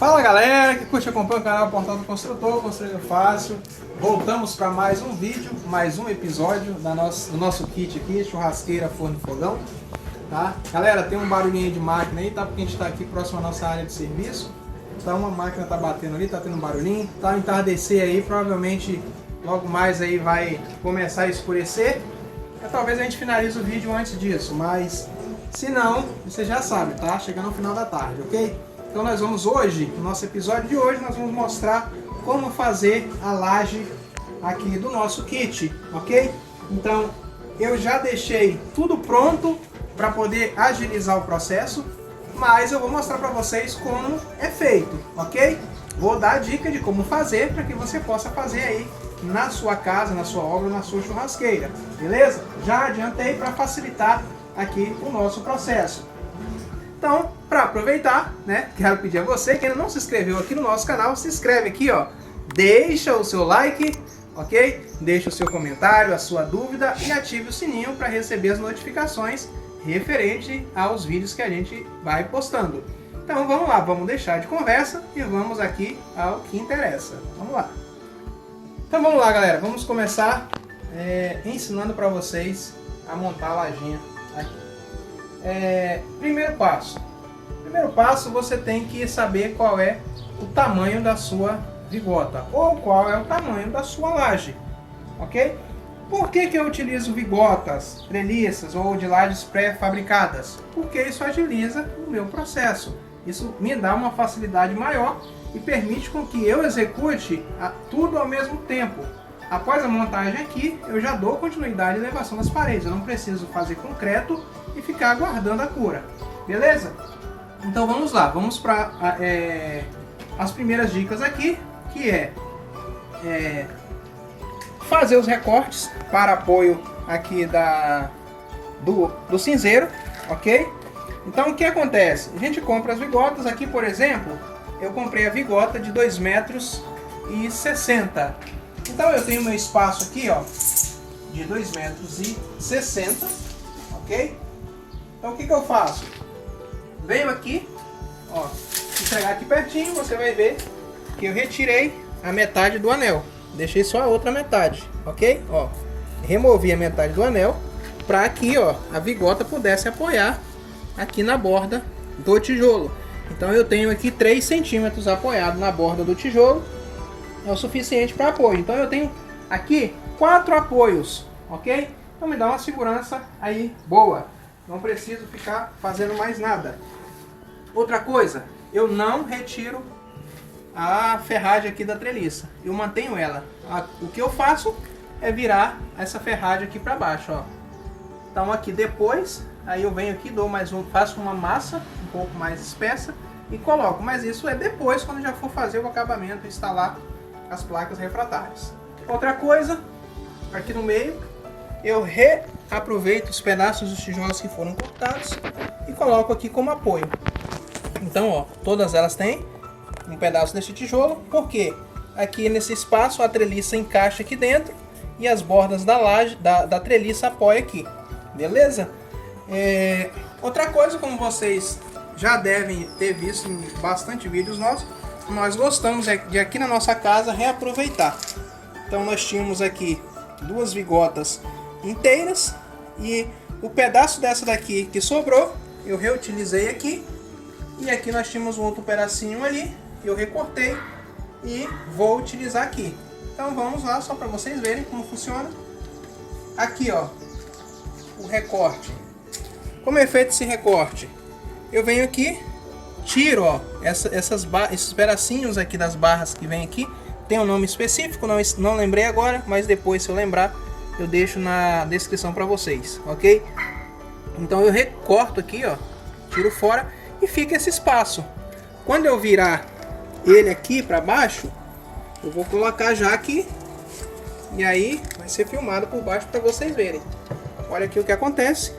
Fala galera que curte e acompanha o canal Portal do Construtor, Construir Fácil. Voltamos para mais um vídeo, mais um episódio do nosso kit aqui, churrasqueira, forno e fogão. Tá? Galera, tem um barulhinho de máquina aí, tá? Porque a gente está aqui próximo à nossa área de serviço. Então uma máquina tá batendo ali, tá tendo um barulhinho. Tá entardecer aí, provavelmente logo mais aí vai começar a escurecer. Talvez a gente finalize o vídeo antes disso, mas se não, você já sabe, tá? Chegando no final da tarde, ok? Então nós vamos hoje, no nosso episódio de hoje, nós vamos mostrar como fazer a laje aqui do nosso kit, ok? Então eu já deixei tudo pronto para poder agilizar o processo, mas eu vou mostrar para vocês como é feito, ok? Vou dar a dica de como fazer para que você possa fazer aí na sua casa, na sua obra, na sua churrasqueira, beleza? Já adiantei para facilitar aqui o nosso processo. Então, para aproveitar, né, quero pedir a você que ainda não se inscreveu aqui no nosso canal, se inscreve aqui, ó, deixa o seu like, ok? Deixa o seu comentário, a sua dúvida e ative o sininho para receber as notificações referente aos vídeos que a gente vai postando. Então vamos lá, vamos deixar de conversa e vamos aqui ao que interessa. Vamos lá. Então vamos lá, galera, vamos começar ensinando para vocês a montar a lajinha aqui. Primeiro passo, você tem que saber qual é o tamanho da sua vigota ou qual é o tamanho da sua laje, ok? Por que eu utilizo vigotas, treliças ou de lajes pré-fabricadas? Porque isso agiliza o meu processo. Isso me dá uma facilidade maior e permite com que eu execute tudo ao mesmo tempo. Após a montagem aqui, eu já dou continuidade à elevação das paredes. Eu não preciso fazer concreto e ficar aguardando a cura. Beleza? Então vamos lá, vamos para as primeiras dicas aqui, que fazer os recortes para apoio aqui do cinzeiro, ok? Então o que acontece? A gente compra as vigotas, aqui por exemplo, eu comprei a vigota de 2,60 m. Então eu tenho meu espaço aqui, ó, de 2,60 m, ok? Então o que eu faço? Venho aqui, ó, se chegar aqui pertinho, você vai ver que eu retirei a metade do anel. Deixei só a outra metade, ok? Ó, removi a metade do anel para que, ó, a vigota pudesse apoiar aqui na borda do tijolo. Então eu tenho aqui 3 centímetros apoiado na borda do tijolo, é o suficiente para apoio. Então eu tenho aqui 4 apoios, ok? Então me dá uma segurança aí boa. Não preciso ficar fazendo mais nada. Outra coisa, eu não retiro a ferragem aqui da treliça. Eu mantenho ela. O que eu faço é virar essa ferragem aqui para baixo, ó. Então aqui depois, aí eu venho aqui, faço uma massa um pouco mais espessa e coloco. Mas isso é depois, quando já for fazer o acabamento, instalar as placas refratárias. Outra coisa, aqui no meio, eu reaproveito os pedaços dos tijolos que foram cortados e coloco aqui como apoio. Então, ó, todas elas têm um pedaço desse tijolo, porque aqui nesse espaço a treliça encaixa aqui dentro e as bordas da laje, da treliça apoiam aqui, beleza? Outra coisa, como vocês já devem ter visto em bastante vídeos nossos, nós gostamos de aqui na nossa casa reaproveitar. Então nós tínhamos aqui 2 vigotas inteiras e o pedaço dessa daqui que sobrou eu reutilizei aqui, e aqui nós tínhamos um outro pedacinho ali, eu recortei e vou utilizar aqui. Então vamos lá, só para vocês verem como funciona. Aqui, ó, o recorte. Como é feito esse recorte? Eu venho aqui, tiro, ó, esses pedacinhos aqui das barras que vem aqui. Tem um nome específico, não lembrei agora, mas depois, se eu lembrar, eu deixo na descrição para vocês, ok? Então eu recorto aqui, ó, tiro fora e fica esse espaço. Quando eu virar ele aqui para baixo, eu vou colocar já aqui e aí vai ser filmado por baixo para vocês verem. Olha aqui o que acontece.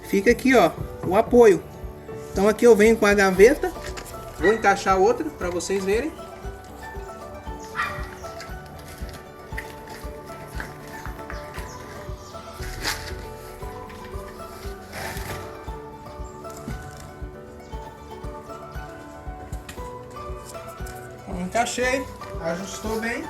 Fica aqui, ó, o apoio. Então aqui eu venho com a gaveta, vou encaixar outra para vocês verem. Encaixei, ajustou bem.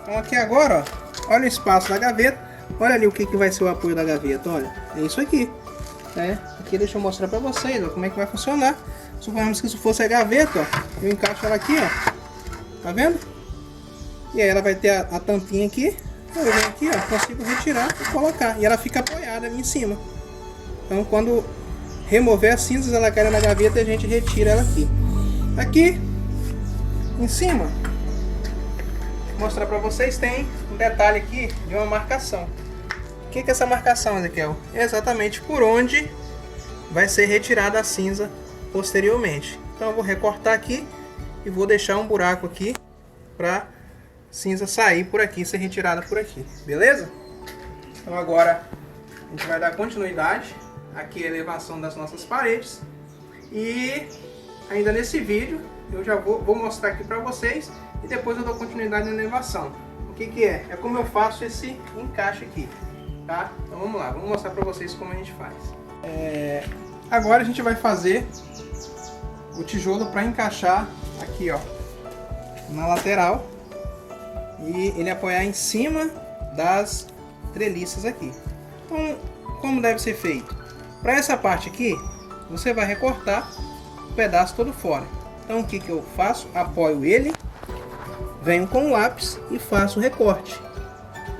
Então aqui agora, ó, olha o espaço da gaveta. Olha ali o que vai ser o apoio da gaveta, olha. É isso aqui. Né? Aqui deixa eu mostrar pra vocês, ó, como é que vai funcionar. Suponhamos que isso fosse a gaveta, ó. Eu encaixo ela aqui, ó. Tá vendo? E aí ela vai ter a tampinha aqui. Eu venho aqui, ó, consigo retirar e colocar. E ela fica apoiada ali em cima. Então quando remover as cinzas, ela cai na gaveta e a gente retira ela aqui. Aqui em cima, vou mostrar pra vocês, tem um detalhe aqui de uma marcação. O que é essa marcação, Ezequiel? É exatamente por onde vai ser retirada a cinza posteriormente. Então eu vou recortar aqui e vou deixar um buraco aqui para cinza sair por aqui, ser retirada por aqui, beleza? Então agora a gente vai dar continuidade aqui à elevação das nossas paredes e ainda nesse vídeo eu já vou mostrar aqui para vocês e depois eu dou continuidade na elevação. O que é? É como eu faço esse encaixe aqui, tá? Então vamos lá, vamos mostrar para vocês como a gente faz. Agora a gente vai fazer o tijolo para encaixar aqui, ó, na lateral e ele apoiar em cima das treliças aqui. Então, como deve ser feito? Para essa parte aqui, você vai recortar o pedaço todo fora. Então, o que eu faço? Apoio ele, venho com o lápis e faço o recorte.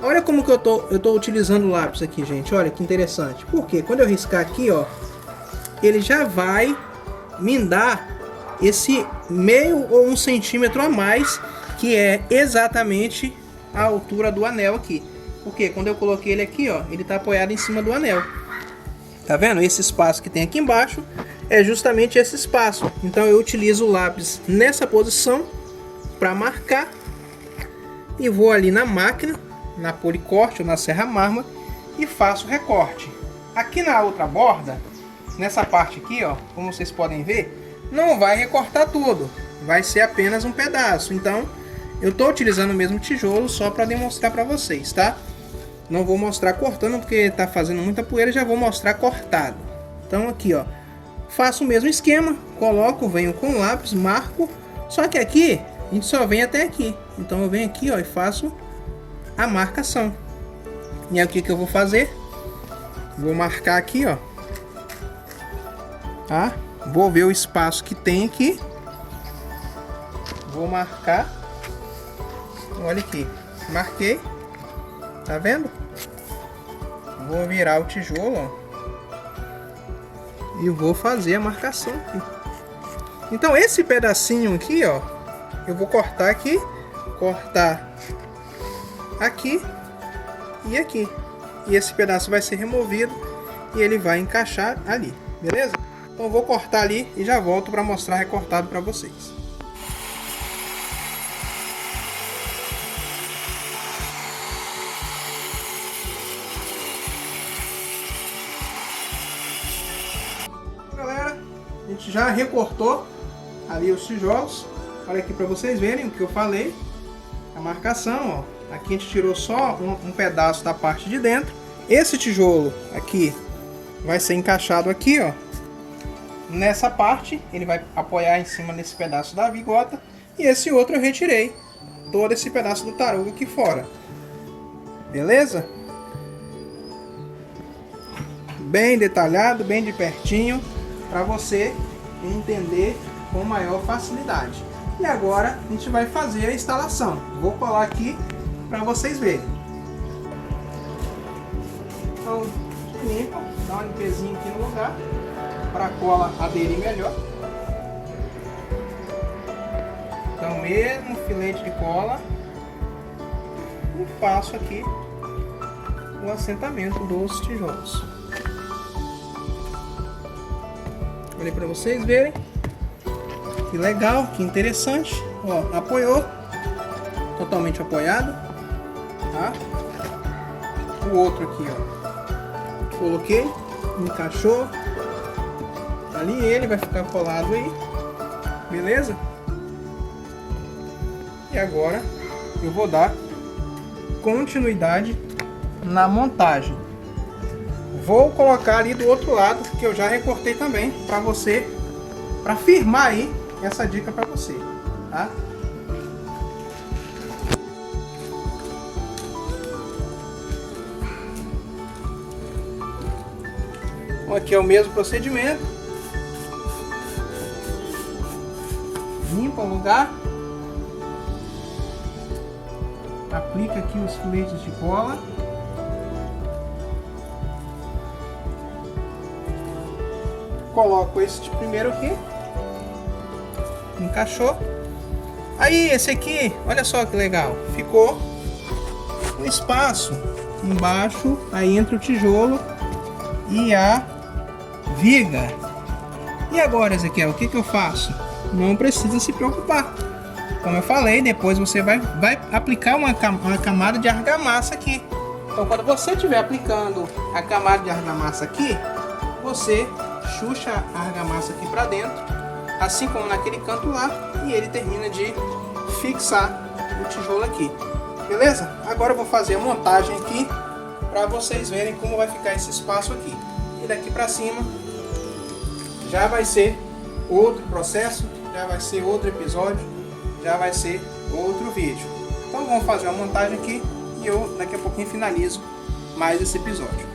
Olha como que eu tô utilizando o lápis aqui, gente. Olha que interessante. Porque quando eu riscar aqui, ó, ele já vai me dar esse meio ou 1 centímetro a mais, que é exatamente a altura do anel aqui. Porque quando eu coloquei ele aqui, ó, ele está apoiado em cima do anel. Tá vendo? Esse espaço que tem aqui embaixo é justamente esse espaço. Então eu utilizo o lápis nessa posição para marcar e vou ali na máquina, na policorte ou na serra mármore e faço o recorte. Aqui na outra borda, nessa parte aqui, ó, como vocês podem ver, não vai recortar tudo, vai ser apenas um pedaço. Então eu estou utilizando o mesmo tijolo só para demonstrar para vocês, tá? Não vou mostrar cortando porque está fazendo muita poeira, já vou mostrar cortado. Então aqui, ó, faço o mesmo esquema, coloco, venho com o lápis, marco, só que aqui a gente só vem até aqui. Então eu venho aqui, ó, e faço a marcação. E aí o que eu vou fazer? Vou marcar aqui, ó, tá? Vou ver o espaço que tem aqui, vou marcar. Olha aqui, marquei, tá vendo? Vou virar o tijolo, ó, e vou fazer a marcação aqui. Então esse pedacinho aqui, ó, eu vou cortar aqui, cortar aqui e aqui. E esse pedaço vai ser removido e ele vai encaixar ali, beleza? Então eu vou cortar ali e já volto para mostrar recortado para vocês. A gente já recortou ali os tijolos. Olha aqui para vocês verem o que eu falei. A marcação, ó. Aqui a gente tirou só um pedaço da parte de dentro. Esse tijolo aqui vai ser encaixado aqui, ó. Nessa parte, ele vai apoiar em cima desse pedaço da bigota. E esse outro eu retirei todo esse pedaço do tarugo aqui fora. Beleza? Bem detalhado, bem de pertinho, para você entender com maior facilidade. E agora a gente vai fazer a instalação. Vou colar aqui para vocês verem. Então, limpa, dá uma limpezinha aqui no lugar para a cola aderir melhor. Então, mesmo filete de cola, e faço aqui o assentamento dos tijolos. Olha para vocês verem que legal, que interessante. Ó, apoiou, totalmente apoiado, tá? O outro aqui, ó, coloquei, encaixou ali, ele vai ficar colado aí, beleza? E agora eu vou dar continuidade na montagem. Vou colocar ali do outro lado, que eu já recortei também, para você para firmar aí essa dica para você, tá? Bom, aqui é o mesmo procedimento. Limpa o lugar. Aplica aqui os filetes de cola. Coloco esse de primeiro aqui. Encaixou. Aí esse aqui, olha só que legal. Ficou um espaço embaixo, aí entra o tijolo e a viga. E agora, Ezequiel, o que eu faço? Não precisa se preocupar. Como eu falei, depois você vai aplicar uma camada de argamassa aqui. Então, quando você estiver aplicando a camada de argamassa aqui, você chucha a argamassa aqui para dentro, assim como naquele canto lá, e ele termina de fixar o tijolo aqui. Beleza? Agora eu vou fazer a montagem aqui para vocês verem como vai ficar esse espaço aqui. E daqui para cima já vai ser outro processo, já vai ser outro episódio, já vai ser outro vídeo. Então vamos fazer uma montagem aqui e eu daqui a pouquinho finalizo mais esse episódio.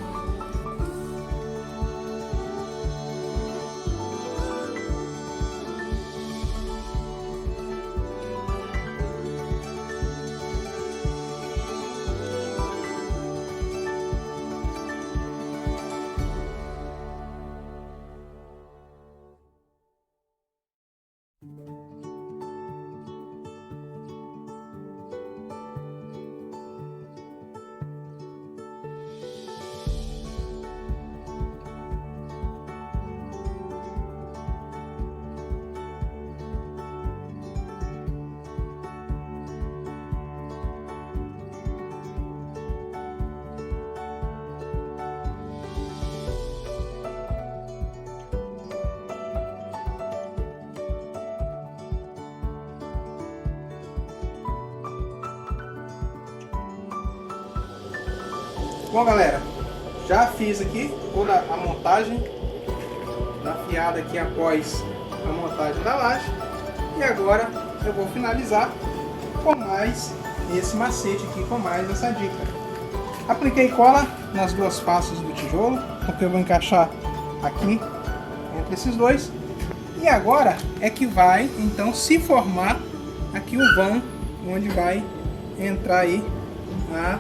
Bom, galera, já fiz aqui toda a montagem da fiada aqui após a montagem da laje, e agora eu vou finalizar com mais esse macete aqui, com mais essa dica. Apliquei cola nas duas faces do tijolo, porque eu vou encaixar aqui entre esses dois, e agora é que vai então se formar aqui o vão onde vai entrar aí a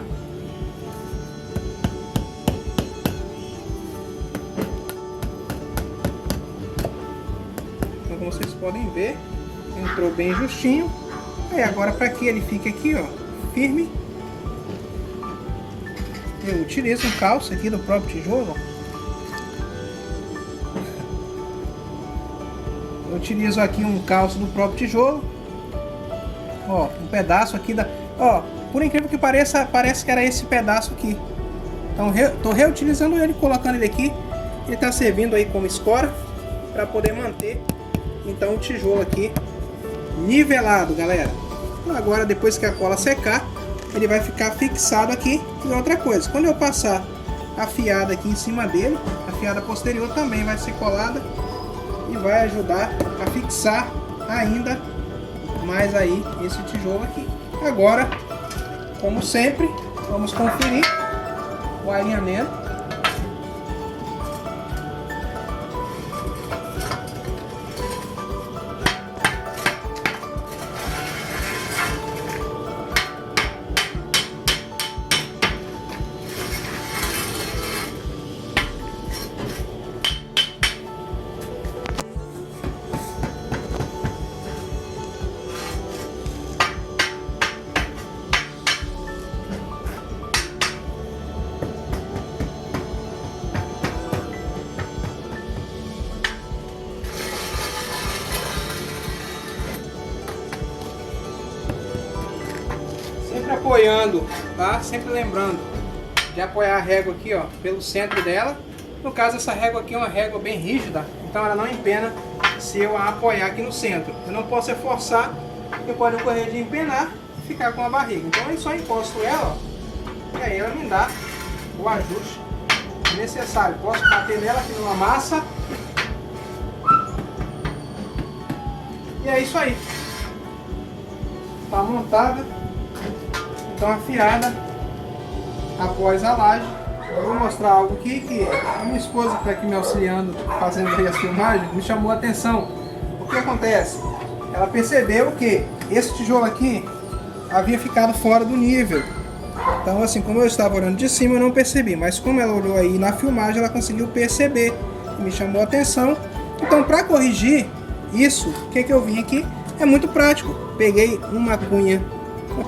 como vocês podem ver, entrou bem justinho. Aí agora, para que ele fique aqui, ó, firme, eu utilizo um calço aqui do próprio tijolo. Eu utilizo aqui um calço do próprio tijolo, ó, um pedaço aqui da, ó, por incrível que pareça, parece que era esse pedaço aqui. Então tô reutilizando ele, colocando ele aqui. Ele está servindo aí como escora para poder manter então o tijolo aqui nivelado, galera. Agora, depois que a cola secar, ele vai ficar fixado aqui. E outra coisa, quando eu passar a fiada aqui em cima dele, a fiada posterior também vai ser colada e vai ajudar a fixar ainda mais aí esse tijolo aqui. Agora, como sempre, vamos conferir o alinhamento. Apoiando, tá? Sempre lembrando de apoiar a régua aqui, ó, pelo centro dela. No caso, essa régua aqui é uma régua bem rígida, então ela não empena se eu a apoiar aqui no centro. Eu não posso forçar, porque pode ocorrer de empenar e ficar com a barriga. Então eu só encosto ela, ó, e aí ela me dá o ajuste necessário. Posso bater nela aqui numa massa E é isso aí. Tá montada. Então afiada após a laje. Eu vou mostrar algo aqui que a minha esposa que está aqui me auxiliando fazendo aí as filmagens me chamou a atenção. O que acontece? Ela percebeu que esse tijolo aqui havia ficado fora do nível. Então assim, como eu estava olhando de cima eu não percebi, mas como ela olhou aí na filmagem ela conseguiu perceber e me chamou a atenção. Então para corrigir isso, o que eu vim aqui? É muito prático. Peguei uma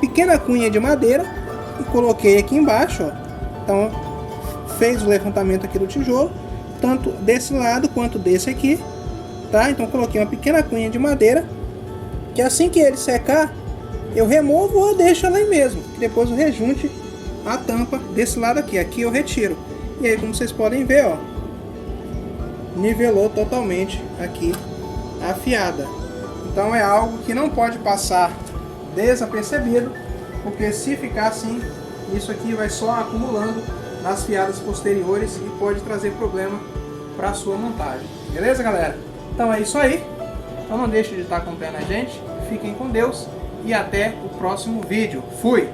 pequena cunha de madeira e coloquei aqui embaixo, ó. Então fez o levantamento aqui do tijolo, tanto desse lado quanto desse aqui, tá? Então coloquei uma pequena cunha de madeira, que assim que ele secar, eu removo ou deixo ela aí mesmo. Depois eu rejunte a tampa desse lado aqui. Aqui eu retiro. E aí, como vocês podem ver, ó, nivelou totalmente aqui a fiada. Então é algo que não pode passar desapercebido, porque se ficar assim, isso aqui vai só acumulando nas fiadas posteriores e pode trazer problema para a sua montagem. Beleza, galera? Então é isso aí. Então não deixe de estar acompanhando a gente. Fiquem com Deus e até o próximo vídeo. Fui!